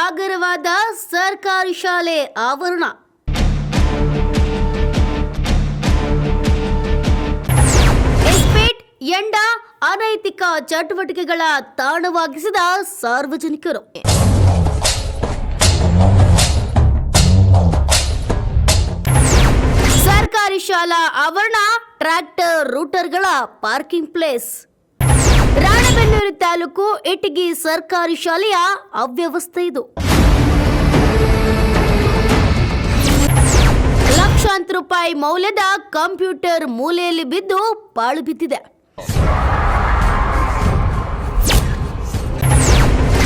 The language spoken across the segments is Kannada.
ಆಗರವಾದ ಸರ್ಕಾರಿ ಶಾಲೆ ಆವರಣ. ಇಸ್ಪೀಟ್ ಎಂಡ ಅನೈತಿಕ ಚಟುವಟಿಕೆಗಳ ತಾಣವಾಗಿಸಿದ ಸಾರ್ವಜನಿಕರು. ಸರ್ಕಾರಿ ಶಾಲಾ ಆವರಣ ಟ್ರ್ಯಾಕ್ಟರ್ ರೂಟರ್ಗಳ ಪಾರ್ಕಿಂಗ್ ಪ್ಲೇಸ್. ರಾಣೆಬೆನ್ನೂರು ತಾಲೂಕು ಇಟಗಿ ಸರ್ಕಾರಿ ಶಾಲೆಯ ಅವ್ಯವಸ್ಥೆ ಇದು. ಲಕ್ಷಾಂತರ ರೂಪಾಯಿ ಮೌಲ್ಯದ ಕಂಪ್ಯೂಟರ್ ಮೂಲೆಯಲ್ಲಿ ಬಿದ್ದು ಪಾಳು ಬಿದ್ದಿದೆ.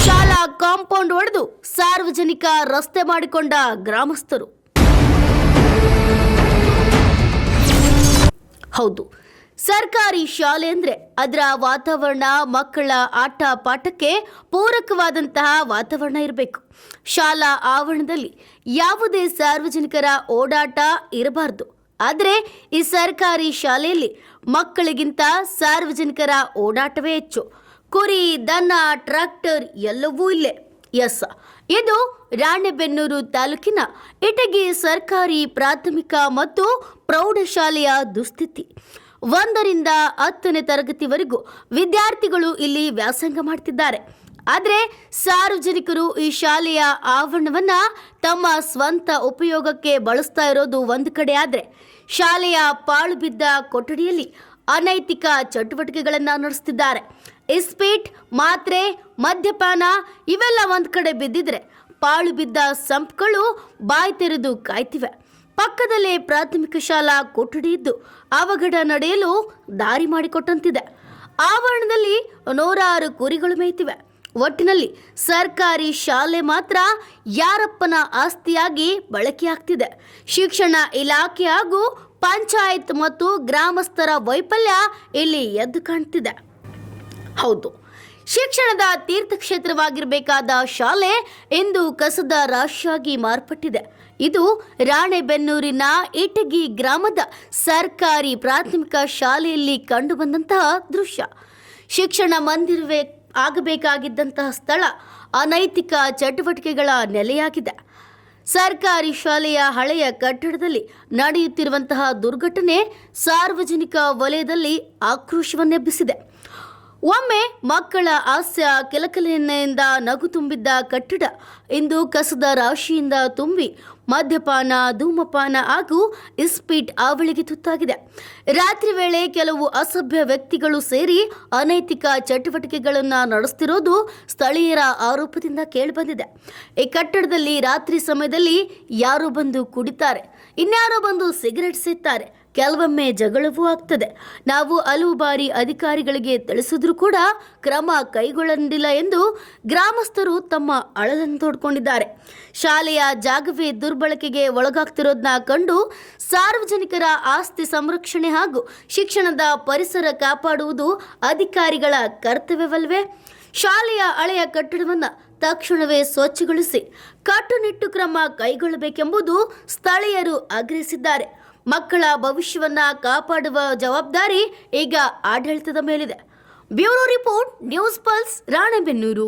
ಶಾಲಾ ಕಾಂಪೌಂಡ್ ಒಡೆದು ಸಾರ್ವಜನಿಕ ರಸ್ತೆ ಮಾಡಿಕೊಂಡ ಗ್ರಾಮಸ್ಥರು. ಹೌದು, ಸರ್ಕಾರಿ ಶಾಲೆ ಅಂದ್ರೆ ಅದರ ವಾತಾವರಣ ಮಕ್ಕಳ ಆಟ ಪಾಠಕ್ಕೆ ಪೂರಕವಾದಂತಹ ವಾತಾವರಣ ಇರಬೇಕು. ಶಾಲಾ ಆವರಣದಲ್ಲಿ ಯಾವುದೇ ಸಾರ್ವಜನಿಕರ ಓಡಾಟ ಇರಬಾರ್ದು. ಆದರೆ ಈ ಸರ್ಕಾರಿ ಶಾಲೆಯಲ್ಲಿ ಮಕ್ಕಳಿಗಿಂತ ಸಾರ್ವಜನಿಕರ ಓಡಾಟವೇ ಹೆಚ್ಚು. ಕುರಿ, ದನ, ಟ್ರ್ಯಾಕ್ಟರ್ ಎಲ್ಲವೂ ಇಲ್ಲೇ. ಎಸ್, ಇದು ರಾಣೆಬೆನ್ನೂರು ತಾಲೂಕಿನ ಇಟಗಿ ಸರ್ಕಾರಿ ಪ್ರಾಥಮಿಕ ಮತ್ತು ಪ್ರೌಢಶಾಲೆಯ ದುಸ್ಥಿತಿ. 1ರಿಂದ 10ನೇ ತರಗತಿವರೆಗೂ ವಿದ್ಯಾರ್ಥಿಗಳು ಇಲ್ಲಿ ವ್ಯಾಸಂಗ ಮಾಡ್ತಿದ್ದಾರೆ. ಆದರೆ ಸಾರ್ವಜನಿಕರು ಈ ಶಾಲೆಯ ಆವರಣವನ್ನು ತಮ್ಮ ಸ್ವಂತ ಉಪಯೋಗಕ್ಕೆ ಬಳಸ್ತಾ ಇರೋದು ಒಂದು ಕಡೆ ಆದರೆ, ಶಾಲೆಯ ಪಾಳು ಬಿದ್ದ ಕೊಠಡಿಯಲ್ಲಿ ಅನೈತಿಕ ಚಟುವಟಿಕೆಗಳನ್ನು ನಡೆಸ್ತಿದ್ದಾರೆ. ಇಸ್ಪೀಟ್, ಮಾತ್ರೆ, ಮದ್ಯಪಾನ ಇವೆಲ್ಲ ಒಂದು ಕಡೆ ಬಿದ್ದಿದ್ರೆ, ಪಾಳು ಬಿದ್ದ ಸಂಪ್ಗಳು ಬಾಯಿ ತೆರೆದು ಕಾಯ್ತಿವೆ. ಪಕ್ಕದಲ್ಲೇ ಪ್ರಾಥಮಿಕ ಶಾಲಾ ಕೊಠಡಿ ಇದ್ದು ಅವಘಡ ನಡೆಯಲು ದಾರಿ ಮಾಡಿಕೊಟ್ಟಂತಿದೆ. ಆವರಣದಲ್ಲಿ 100 ಕುರಿಗಳು ಮೇಯ್ತಿವೆ. ಒಟ್ಟಿನಲ್ಲಿ ಸರ್ಕಾರಿ ಶಾಲೆ ಮಾತ್ರ ಯಾರಪ್ಪನ ಆಸ್ತಿಯಾಗಿ ಬಳಕೆಯಾಗ್ತಿದೆ. ಶಿಕ್ಷಣ ಇಲಾಖೆ ಹಾಗೂ ಪಂಚಾಯತ್ ಮತ್ತು ಗ್ರಾಮಸ್ಥರ ವೈಫಲ್ಯ ಇಲ್ಲಿ ಎದ್ದು ಕಾಣ್ತಿದೆ. ಹೌದು, ಶಿಕ್ಷಣದ ತೀರ್ಥಕ್ಷೇತ್ರವಾಗಿರಬೇಕಾದ ಶಾಲೆ ಇಂದು ಕಸದ ರಾಶಿಯಾಗಿ ಮಾರ್ಪಟ್ಟಿದೆ. ಇದು ರಾಣೆಬೆನ್ನೂರಿನ ಇಟಗಿ ಗ್ರಾಮದ ಸರ್ಕಾರಿ ಪ್ರಾಥಮಿಕ ಶಾಲೆಯಲ್ಲಿ ಕಂಡುಬಂದಂತಹ ದೃಶ್ಯ. ಶಿಕ್ಷಣ ಮಂದಿರವೇ ಆಗಬೇಕಾಗಿದ್ದಂತಹ ಸ್ಥಳ ಅನೈತಿಕ ಚಟುವಟಿಕೆಗಳ ನೆಲೆಯಾಗಿದೆ. ಸರ್ಕಾರಿ ಶಾಲೆಯ ಹಳೆಯ ಕಟ್ಟಡದಲ್ಲಿ ನಡೆಯುತ್ತಿರುವಂತಹ ದುರ್ಘಟನೆ ಸಾರ್ವಜನಿಕ ವಲಯದಲ್ಲಿ ಆಕ್ರೋಶವನ್ನೆಬ್ಬಿಸಿದೆ. ಒಮ್ಮೆ ಮಕ್ಕಳ ಹಾಸ್ಯ ಕಿಲಕಿಲೆಯಿಂದ ನಗು ತುಂಬಿದ್ದ ಕಟ್ಟಡ ಇಂದು ಕಸದ ರಾಶಿಯಿಂದ ತುಂಬಿ ಮದ್ಯಪಾನ, ಧೂಮಪಾನ ಹಾಗೂ ಇಸ್ಪೀಟ್ ಅವಳಿಗೆ ತುತ್ತಾಗಿದೆ. ರಾತ್ರಿ ವೇಳೆ ಕೆಲವು ಅಸಭ್ಯ ವ್ಯಕ್ತಿಗಳು ಸೇರಿ ಅನೈತಿಕ ಚಟುವಟಿಕೆಗಳನ್ನು ನಡೆಸುತ್ತಿರೋದು ಸ್ಥಳೀಯರ ಆರೋಪದಿಂದ ಕೇಳಿಬಂದಿದೆ. ಈ ಕಟ್ಟಡದಲ್ಲಿ ರಾತ್ರಿ ಸಮಯದಲ್ಲಿ ಯಾರೋ ಬಂದು ಕುಡಿತಾರೆ, ಇನ್ಯಾರೋ ಬಂದು ಸಿಗರೆಟ್ ಸೇದ್ತಾರೆ. ಕೆಲವೊಮ್ಮೆ ಜಗಳವೂ ಆಗ್ತದೆ. ನಾವು ಹಲವು ಬಾರಿ ಅಧಿಕಾರಿಗಳಿಗೆ ತಿಳಿಸಿದ್ರೂ ಕೂಡ ಕ್ರಮ ಕೈಗೊಳ್ಳಲಿಲ್ಲ ಎಂದು ಗ್ರಾಮಸ್ಥರು ತಮ್ಮ ಅಳಲನ್ನು ತೋಡ್ಕೊಂಡಿದ್ದಾರೆ. ಶಾಲೆಯ ಜಾಗವೇ ದುರ್ಬಳಕೆಗೆ ಒಳಗಾಗ್ತಿರೋದನ್ನ ಕಂಡು ಸಾರ್ವಜನಿಕರ ಆಸ್ತಿ ಸಂರಕ್ಷಣೆ ಹಾಗೂ ಶಿಕ್ಷಣದ ಪರಿಸರ ಕಾಪಾಡುವುದು ಅಧಿಕಾರಿಗಳ ಕರ್ತವ್ಯವಲ್ವೇ? ಶಾಲೆಯ ಹಳೆಯ ಕಟ್ಟಡವನ್ನು ತಕ್ಷಣವೇ ಸ್ವಚ್ಛಗೊಳಿಸಿ ಕಟ್ಟುನಿಟ್ಟು ಕ್ರಮ ಕೈಗೊಳ್ಳಬೇಕೆಂಬುದು ಸ್ಥಳೀಯರು ಆಗ್ರಹಿಸಿದ್ದಾರೆ. ಮಕ್ಕಳ ಭವಿಷ್ಯವನ್ನ ಕಾಪಾಡುವ ಜವಾಬ್ದಾರಿ ಈಗ ಆಡಳಿತದ ಮೇಲಿದೆ. Bureau report, news pulse, Ranebennur.